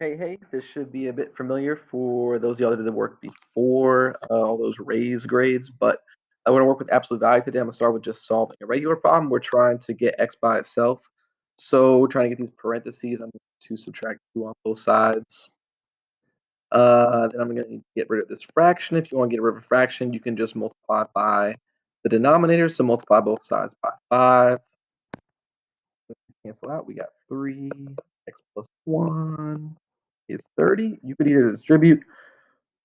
Hey, this should be a bit familiar for those of y'all that did the work before, all those raised grades, but I want to work with absolute value today. I'm going to start with just solving a regular problem. We're trying to get x by itself. So we're trying to get these parentheses. I'm going to subtract 2 on both sides. Then I'm going to get rid of this fraction. If you want to get rid of a fraction, you can just multiply by the denominator. So multiply both sides by 5. Cancel out. We got 3. X plus 1 is 30. You could either distribute,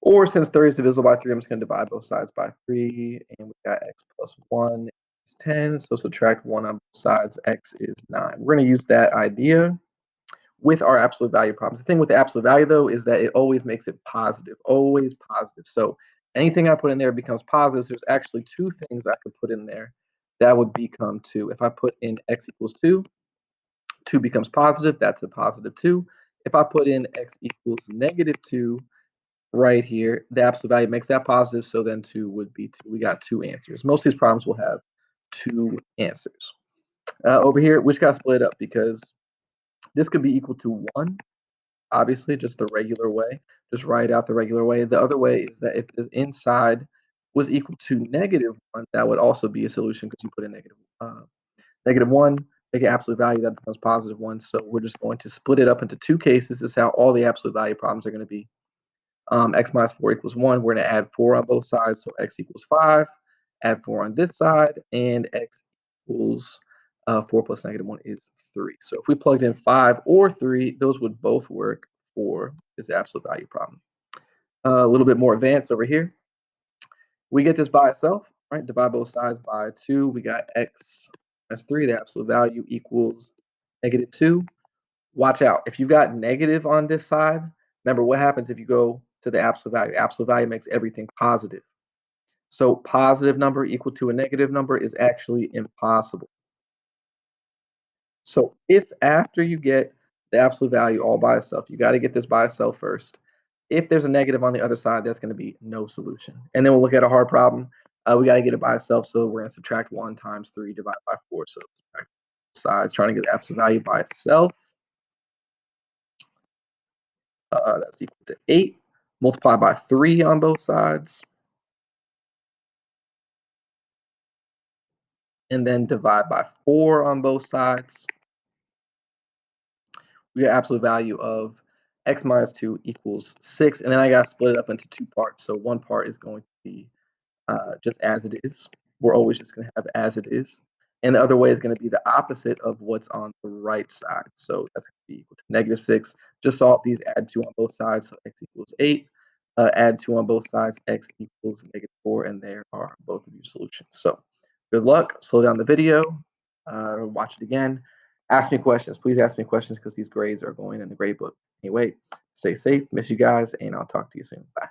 or since 30 is divisible by 3, I'm just going to divide both sides by 3. And we got x plus 1 is 10. So subtract 1 on both sides. X is 9. We're going to use that idea with our absolute value problems. The thing with the absolute value, though, is that it always makes it positive. Always positive. So anything I put in there becomes positive. So there's actually 2 things I could put in there that would become 2. If I put in x equals 2, 2 becomes positive. That's a positive 2. If I put in x equals negative 2 right here, the absolute value makes that positive, so then 2 would be 2. We got 2 answers. Most of these problems will have 2 answers. Over here, we just got to split it up because this could be equal to 1, obviously, just the regular way. Just write out the regular way. The other way is that if the inside was equal to negative 1, that would also be a solution because you put in negative 1, make an absolute value, that becomes positive 1. So we're just going to split it up into 2 cases. This is how all the absolute value problems are going to be. X minus 4 equals 1. We're going to add 4 on both sides, so x equals 5. Add 4 on this side, and x equals 4 plus negative 1 is 3. So if we plugged in 5 or 3, those would both work for this absolute value problem. A little bit more advanced over here. We get this by itself, right? Divide both sides by 2. We got x minus 3, the absolute value equals negative 2. Watch out. If you've got negative on this side, remember what happens if you go to the absolute value. Absolute value makes everything positive. So positive number equal to a negative number is actually impossible. So if after you get the absolute value all by itself, you got to get this by itself first. If there's a negative on the other side, that's going to be no solution. And then we'll look at a hard problem. We got to get it by itself, so we're going to subtract 1 times 3 divided by 4. So subtract sides, trying to get the absolute value by itself. That's equal to 8. Multiply by 3 on both sides. And then divide by 4 on both sides. We get absolute value of x minus 2 equals 6. And then I got to split it up into 2 parts. So one part is going to be just as it is. We're always just going to have as it is. And the other way is going to be the opposite of what's on the right side. So that's going to be equal to negative 6. Just solve these, add 2 on both sides, so x equals 8. Add 2 on both sides, x equals negative 4, and there are both of your solutions. So good luck. Slow down the video. Watch it again. Ask me questions. Please ask me questions because these grades are going in the grade book. Anyway, stay safe. Miss you guys, and I'll talk to you soon. Bye.